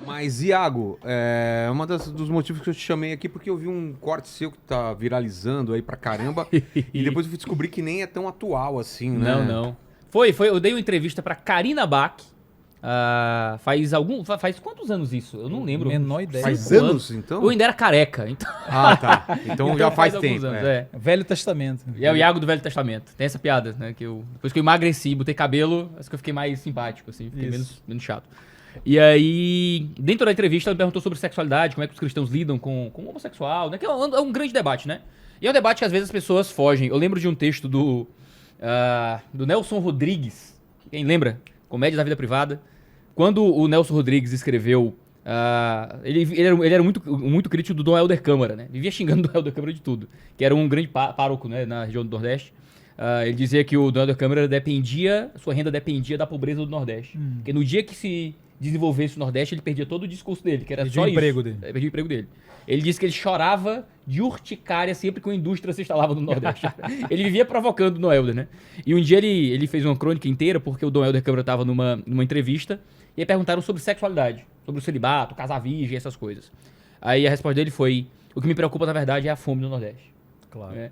Mas, Iago, dos motivos que eu te chamei aqui, porque eu vi um corte seu que tá viralizando aí pra caramba, e depois eu fui descobrir que nem é tão atual assim, Não, né? não. Foi. Eu dei uma entrevista pra Karina Bach. Faz quantos anos isso? Eu não lembro. Menor ideia. Faz 5 anos, então? Eu ainda era careca, então. Ah, tá. Então já faz alguns tempo, anos, é. Velho Testamento. E é o Iago do Velho Testamento. Tem essa piada, né? Depois que eu emagreci, botei cabelo, acho que eu fiquei mais simpático, assim, fiquei Isso. menos chato. E aí, dentro da entrevista, ela me perguntou sobre sexualidade, como é que os cristãos lidam com o homossexual, né? Que é um grande debate, né? E é um debate que às vezes as pessoas fogem. Eu lembro de um texto do Nelson Rodrigues. Quem lembra? Comédia da Vida Privada. Quando o Nelson Rodrigues escreveu. Ele era muito crítico do Dom Helder Câmara, né? Vivia xingando o Dom Helder Câmara de tudo. Que era um grande pároco, né, na região do Nordeste. Ele dizia que o Dom Helder Câmara sua renda dependia da pobreza do Nordeste. Porque no dia que se desenvolvesse o Nordeste, ele perdia todo o discurso dele, que era Perdia só o emprego isso. dele. Perdia o emprego dele. Ele disse que ele chorava de urticária sempre que uma indústria se instalava no Nordeste. Ele vivia provocando o Dom Helder, né? E um dia ele fez uma crônica inteira, porque o Dom Helder Câmara estava numa entrevista, e aí perguntaram sobre sexualidade, sobre o celibato, casar virgem, essas coisas. Aí a resposta dele foi: o que me preocupa, na verdade, é a fome no Nordeste. Claro. Né?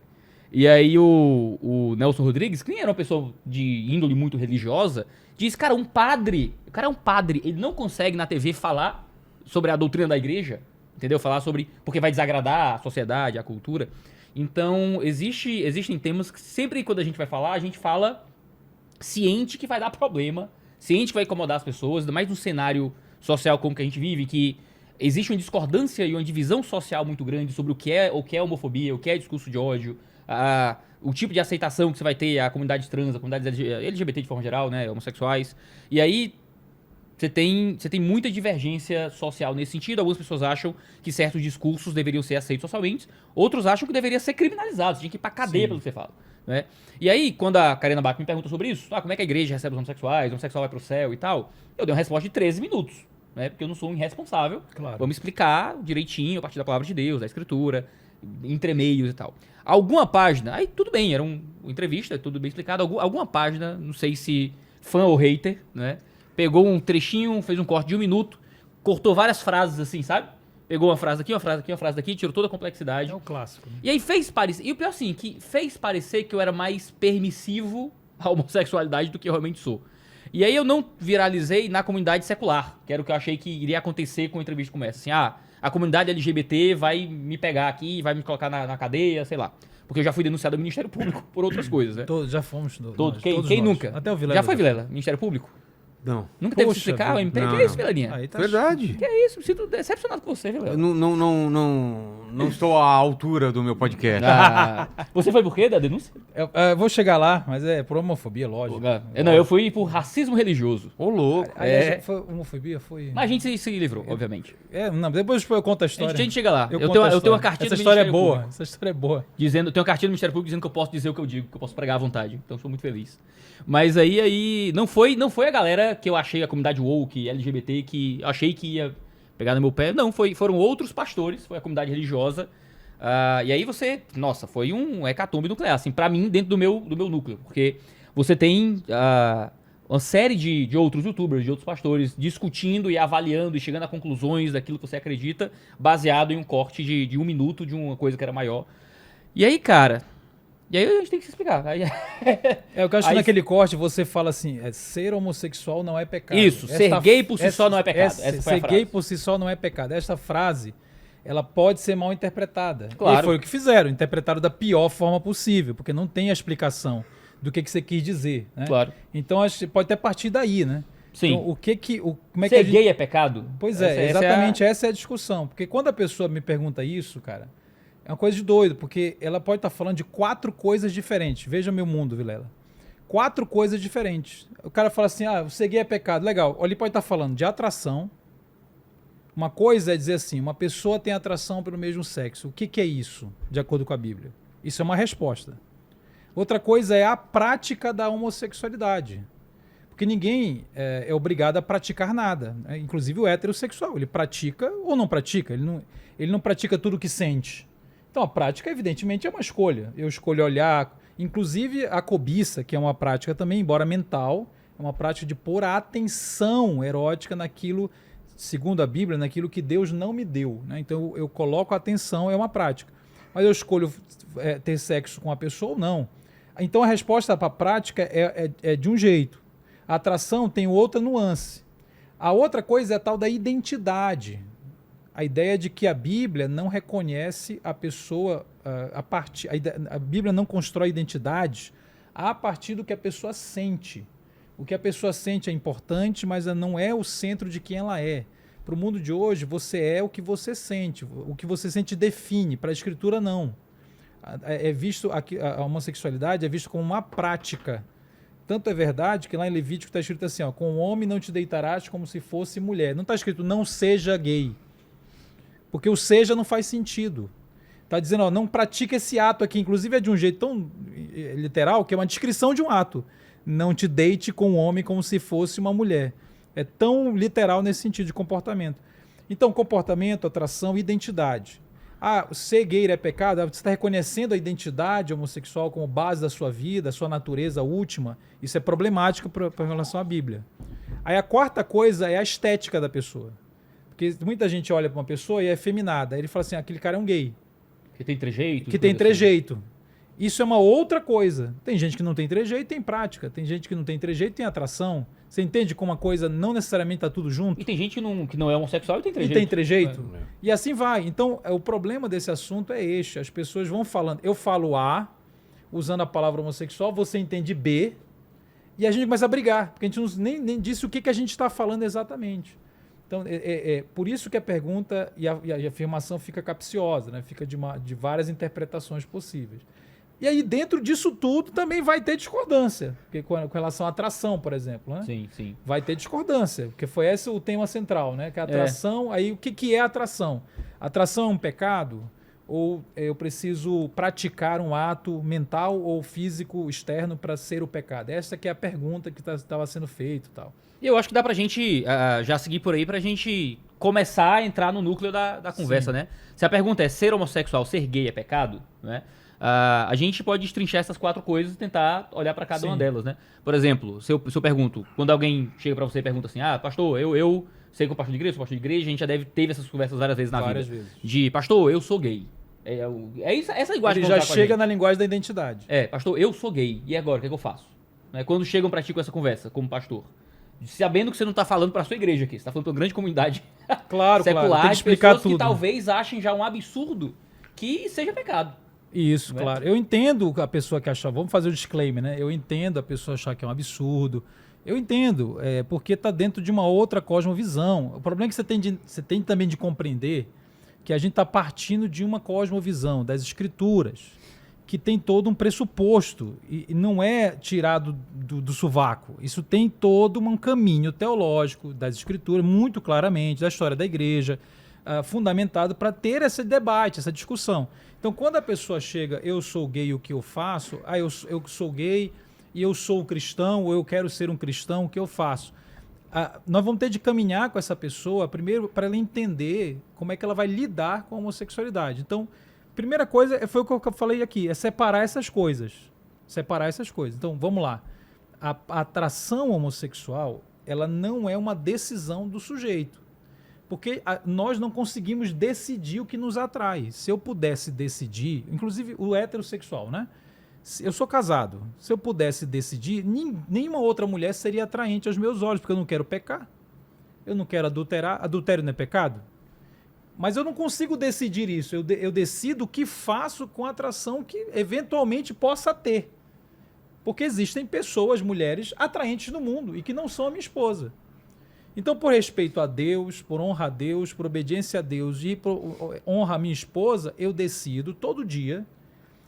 E aí o Nelson Rodrigues, que nem era uma pessoa de índole muito religiosa, diz, cara, o cara é um padre, ele não consegue na TV falar sobre a doutrina da igreja, entendeu? Falar sobre, porque vai desagradar a sociedade, a cultura. Então, existem temas que sempre quando a gente vai falar, a gente fala ciente que vai dar problema, ciente que vai incomodar as pessoas, ainda mais num cenário social como que a gente vive, que existe uma discordância e uma divisão social muito grande sobre o que é homofobia, o que é discurso de ódio, o tipo de aceitação que você vai ter, a comunidade trans, a comunidade LGBT de forma geral, né, homossexuais. E aí você tem muita divergência social nesse sentido. Algumas pessoas acham que certos discursos deveriam ser aceitos socialmente, outros acham que deveriam ser criminalizados, tinha que ir pra cadeia pelo que você fala. Né? E aí, quando a Karina Bach me pergunta sobre isso, como é que a igreja recebe os homossexuais, o homossexual vai pro céu e tal, eu dei uma resposta de 13 minutos. Né? Porque eu não sou um irresponsável. Claro. Vamos explicar direitinho a partir da palavra de Deus, da escritura, entre meios e tal. Alguma página, aí tudo bem, era uma entrevista, tudo bem explicado. Alguma página, não sei se fã ou hater, né? Pegou um trechinho, fez um corte de 1 minuto, cortou várias frases assim, sabe? Pegou uma frase aqui, uma frase aqui, uma frase daqui, tirou toda a complexidade. É o clássico. Né? E aí fez parecer. E o pior assim, que fez parecer que eu era mais permissivo à homossexualidade do que eu realmente sou. E aí eu não viralizei na comunidade secular, que era o que eu achei que iria acontecer com a entrevista como essa. Assim, a comunidade LGBT vai me pegar aqui, vai me colocar na cadeia, sei lá. Porque eu já fui denunciado ao Ministério Público por outras coisas, né? Já fomos. Quem nós. nunca? Até o Vilela. Já foi, Vilela? Ministério Público? Não. Nunca teve que Poxa explicar o vida. MP? Não, Que é isso, não. Vilelinha? Aí tá Verdade. Que é isso? Me sinto decepcionado com você, Vilela. Eu não estou à altura do meu podcast. Você foi por quê da denúncia? Eu vou chegar lá, mas é por homofobia, lógico. Não, eu fui por racismo religioso. Ô, louco. Aliás, foi homofobia? Foi. Mas a gente se livrou, obviamente. Não, depois eu conto a A história. gente chega lá. Eu conto tenho a uma história. cartinha Essa do história é Ministério boa. Público. Essa história é boa. Eu tenho uma cartinha do Ministério Público dizendo que eu posso dizer o que eu digo, que eu posso pregar à vontade. Então eu sou muito feliz. Mas aí não foi a galera que eu achei, a comunidade woke, LGBT, que eu achei que ia pegar no meu pé. Não, foram outros pastores, foi a comunidade religiosa. E aí foi um hecatombe nuclear, assim, pra mim, dentro do meu núcleo. Porque você tem uma série de outros youtubers, de outros pastores, discutindo e avaliando e chegando a conclusões daquilo que você acredita, baseado em um corte de 1 minuto de uma coisa que era maior. E aí, cara... E aí a gente tem que se explicar. Eu acho que naquele corte você fala assim, ser homossexual não é pecado. Isso, ser gay por si só não é pecado. Essa foi a ser frase. gay por si só não é pecado. Essa frase, ela pode ser mal interpretada. Claro. E foi o que fizeram, interpretaram da pior forma possível, porque não tem a explicação do que você quis dizer. Né? Claro. Então acho que pode até partir daí, né? Sim. Então, como é Ser que a gente... gay é pecado? Pois exatamente, essa é a discussão. Porque quando a pessoa me pergunta isso, cara, é uma coisa de doido, porque ela pode estar falando de 4 coisas diferentes. Veja meu mundo, Vilela. 4 coisas diferentes. O cara fala assim, ser gay é pecado. Legal. Ele pode estar falando de atração. Uma coisa é dizer assim, uma pessoa tem atração pelo mesmo sexo. O que é isso, de acordo com a Bíblia? Isso é uma resposta. Outra coisa é a prática da homossexualidade. Porque ninguém é obrigado a praticar nada. Né? Inclusive o heterossexual. Ele pratica ou não pratica. Ele não pratica tudo o que sente. Então a prática, evidentemente, é uma escolha. Eu escolho olhar, inclusive a cobiça, que é uma prática também, embora mental, é uma prática de pôr a atenção erótica naquilo segundo a Bíblia, naquilo que Deus não me deu, né? Então eu coloco a atenção, é uma prática. Mas eu escolho ter sexo com a pessoa ou não. Então a resposta para a prática é de um jeito. A atração tem outra nuance. A outra coisa é a tal da identidade. A ideia de que a Bíblia não reconhece a pessoa a Bíblia não constrói identidades a partir do que a pessoa sente. O que a pessoa sente é importante, mas não é o centro de quem ela é. Para o mundo de hoje, você é o que você sente. O que você sente define. Para a Escritura, não. A homossexualidade é vista como uma prática. Tanto é verdade que lá em Levítico está escrito assim, ó, com o homem não te deitarás como se fosse mulher. Não está escrito não seja gay. Porque o seja não faz sentido. Está dizendo, ó, não pratica esse ato aqui. Inclusive é de um jeito tão literal que é uma descrição de um ato. Não te deite com o homem como se fosse uma mulher. É tão literal nesse sentido de comportamento. Então, comportamento, atração, identidade. Ser gay é pecado? Você está reconhecendo a identidade homossexual como base da sua vida, a sua natureza última. Isso é problemático para relação à Bíblia. Aí a quarta coisa é a estética da pessoa. Porque muita gente olha para uma pessoa e é efeminada. Aí ele fala assim, aquele cara é um gay. Que tem trejeito. Que tem trejeito. Isso é uma outra coisa. Tem gente que não tem trejeito e tem prática. Tem gente que não tem trejeito e tem atração. Você entende como uma coisa não necessariamente está tudo junto? E tem gente que não é homossexual e tem trejeito. E tem trejeito. E assim vai. Então, o problema desse assunto é este. As pessoas vão falando. Eu falo A, usando a palavra homossexual, você entende B, e a gente começa a brigar. Porque a gente nem disse o que a gente está falando exatamente. Então, por isso que a pergunta e a afirmação fica capciosa, né? Fica de várias interpretações possíveis. E aí, dentro disso tudo, também vai ter discordância. Porque com relação à atração, por exemplo, né? Sim, sim. Vai ter discordância, porque foi esse o tema central, né? Que a atração, aí o que é atração? Atração é um pecado? Ou eu preciso praticar um ato mental ou físico externo para ser o pecado? Essa que é a pergunta que estava sendo feita e tal. E eu acho que dá pra gente já seguir por aí pra gente começar a entrar no núcleo da conversa, né? Se a pergunta é ser homossexual, ser gay é pecado, né? A gente pode destrinchar essas 4 coisas e tentar olhar pra cada uma delas, né? Por exemplo, se eu pergunto, quando alguém chega pra você e pergunta assim, pastor, eu sei que eu pastor de igreja, sou pastor de igreja, a já teve essas conversas várias vezes na vida. Várias vezes. De, pastor, eu sou gay. Essa linguagem que já chega na linguagem da identidade. Pastor, eu sou gay, e agora, o que eu faço? Quando chegam pra ti com essa conversa, como pastor, sabendo que você não tá falando pra sua igreja aqui, você tá falando pra uma grande comunidade secular, tem que explicar pessoas tudo. que talvez achem já um absurdo que seja pecado. Isso, claro. Eu entendo a pessoa que achar, vamos fazer o disclaimer, né? Eu entendo a pessoa achar que é um absurdo. Eu entendo, porque está dentro de uma outra cosmovisão. O problema é que você tem também de compreender que a gente está partindo de uma cosmovisão das escrituras, que tem todo um pressuposto, e não é tirado do sovaco. Isso tem todo um caminho teológico das escrituras, muito claramente, da história da igreja, fundamentado para ter esse debate, essa discussão. Então, quando a pessoa chega, eu sou gay, o que eu faço? Eu sou gay e eu sou um cristão, ou eu quero ser um cristão, o que eu faço? Nós vamos ter de caminhar com essa pessoa, primeiro, para ela entender como é que ela vai lidar com a homossexualidade. Então, primeira coisa, foi o que eu falei aqui, é separar essas coisas. Separar essas coisas. Então, vamos lá. A atração homossexual, ela não é uma decisão do sujeito. Porque nós não conseguimos decidir o que nos atrai. Se eu pudesse decidir, inclusive o heterossexual, né? Eu sou casado. Se eu pudesse decidir, nenhuma outra mulher seria atraente aos meus olhos, porque eu não quero pecar. Eu não quero adulterar. Adultério não é pecado? Mas eu não consigo decidir isso. Eu decido o que faço com a atração que eventualmente possa ter. Porque existem pessoas, mulheres, atraentes no mundo e que não são a minha esposa. Então, por respeito a Deus, por honra a Deus, por obediência a Deus e por honra a minha esposa, eu decido todo dia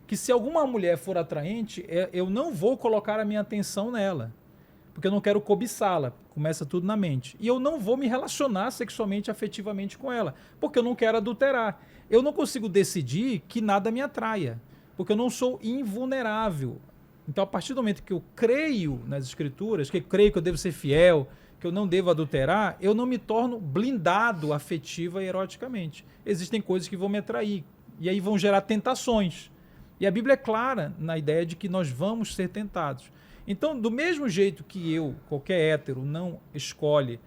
que se alguma mulher for atraente, eu não vou colocar a minha atenção nela, porque eu não quero cobiçá-la, começa tudo na mente. E eu não vou me relacionar sexualmente, afetivamente com ela, porque eu não quero adulterar. Eu não consigo decidir que nada me atraia, porque eu não sou invulnerável. Então, a partir do momento que eu creio nas Escrituras, que eu creio que eu devo ser fiel, que eu não devo adulterar, eu não me torno blindado afetiva e eroticamente. Existem coisas que vão me atrair, e aí vão gerar tentações. E a Bíblia é clara na ideia de que nós vamos ser tentados. Então, do mesmo jeito que qualquer hétero, não escolhe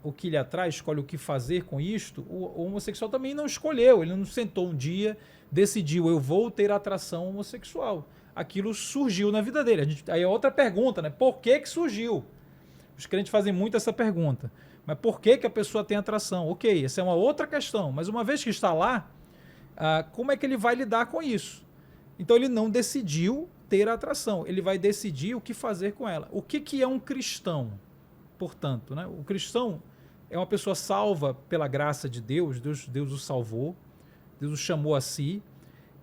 o que lhe atrai, escolhe o que fazer com isto, o homossexual também não escolheu, ele não sentou um dia, decidiu, eu vou ter atração homossexual. Aquilo surgiu na vida dele. Aí é outra pergunta, né? Por que surgiu? Os crentes fazem muito essa pergunta. Mas por que a pessoa tem atração? Ok, essa é uma outra questão. Mas uma vez que está lá, como é que ele vai lidar com isso? Então ele não decidiu ter atração. Ele vai decidir o que fazer com ela. O que é um cristão? Portanto, né? O cristão é uma pessoa salva pela graça de Deus. Deus o salvou. Deus o chamou a si.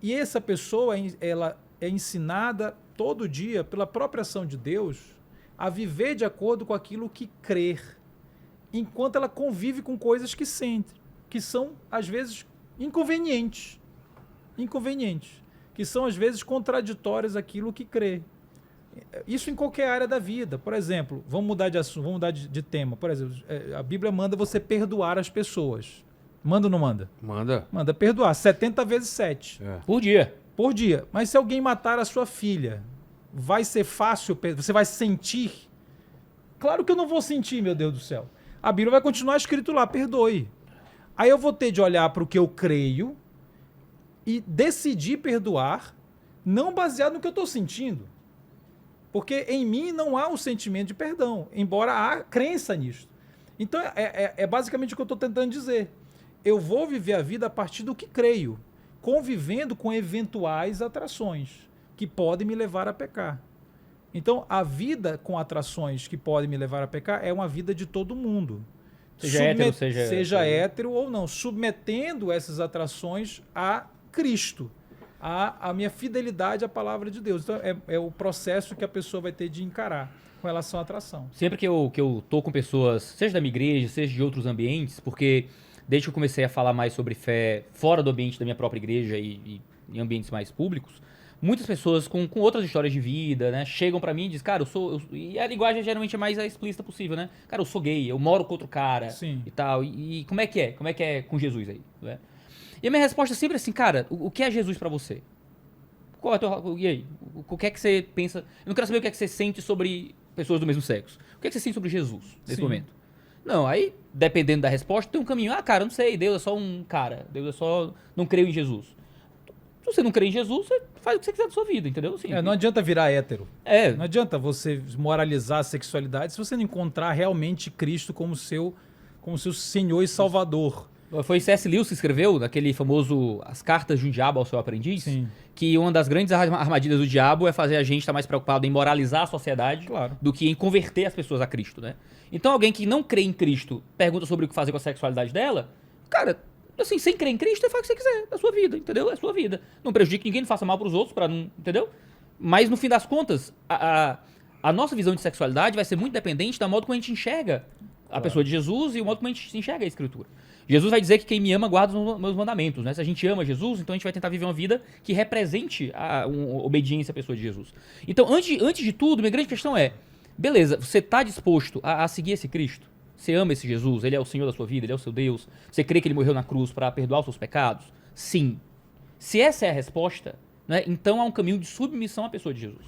E essa pessoa, ela é ensinada todo dia pela própria ação de Deus a viver de acordo com aquilo que crer, enquanto ela convive com coisas que sente, que são, às vezes, inconvenientes, que são, às vezes, contraditórias àquilo que crê. Isso em qualquer área da vida. Por exemplo, vamos mudar de assunto, vamos mudar de tema. Por exemplo, a Bíblia manda você perdoar as pessoas. Manda ou não manda? Manda. Manda perdoar, 70 vezes 7. Por dia. Por dia. Mas se alguém matar a sua filha, vai ser fácil? Você vai sentir? Claro que eu não vou sentir, meu Deus do céu. A Bíblia vai continuar escrito lá, perdoe. Aí eu vou ter de olhar para o que eu creio e decidir perdoar, não baseado no que eu estou sentindo. Porque em mim não há um sentimento de perdão, embora há crença nisso. Então é basicamente o que eu estou tentando dizer. Eu vou viver a vida a partir do que creio, convivendo com eventuais atrações que podem me levar a pecar. Então, a vida com atrações que podem me levar a pecar é uma vida de todo mundo. Seja hétero ou não, submetendo essas atrações a Cristo, a minha fidelidade à palavra de Deus. Então, é o processo que a pessoa vai ter de encarar com relação à atração. Sempre que eu tô com pessoas, seja da minha igreja, seja de outros ambientes, porque desde que eu comecei a falar mais sobre fé fora do ambiente da minha própria igreja e em ambientes mais públicos, muitas pessoas com outras histórias de vida, né, chegam pra mim e dizem, cara, e a linguagem geralmente é mais explícita possível, né? Cara, eu sou gay, eu moro com outro cara. Sim. E tal. E como é que é? Como é que é com Jesus aí? Né? E a minha resposta é sempre assim, cara, o que é Jesus pra você? E aí? O que é que você pensa? Eu não quero saber o que é que você sente sobre pessoas do mesmo sexo. O que é que você sente sobre Jesus nesse momento? Não, aí, dependendo da resposta, tem um caminho. Ah, cara, eu não sei, Deus é só um cara. Deus é só... Não creio em Jesus. Se você não crê em Jesus, você faz o que você quiser da sua vida, entendeu? Assim, não adianta virar hétero. É. Não adianta você moralizar a sexualidade se você não encontrar realmente Cristo como seu Senhor e Salvador. Foi C.S. Lewis que escreveu, naquele famoso As Cartas de um Diabo ao Seu Aprendiz, Sim. que uma das grandes armadilhas do diabo é fazer a gente estar mais preocupado em moralizar a sociedade do que em converter as pessoas a Cristo, né? Então alguém que não crê em Cristo pergunta sobre o que fazer com a sexualidade dela, cara, assim, sem crer em Cristo, você faz o que você quiser da sua vida, entendeu? É a sua vida. Não prejudique ninguém, não faça mal pros outros, pra não, entendeu? Mas no fim das contas, a nossa visão de sexualidade vai ser muito dependente da modo como a gente enxerga a pessoa de Jesus e o modo como a gente enxerga a Escritura. Jesus vai dizer que quem me ama guarda os meus mandamentos, né? Se a gente ama Jesus, então a gente vai tentar viver uma vida que represente a obediência à pessoa de Jesus. Então, antes de tudo, minha grande questão é, beleza, você está disposto a seguir esse Cristo? Você ama esse Jesus? Ele é o Senhor da sua vida? Ele é o seu Deus? Você crê que ele morreu na cruz para perdoar os seus pecados? Sim. Se essa é a resposta, né, então há um caminho de submissão à pessoa de Jesus.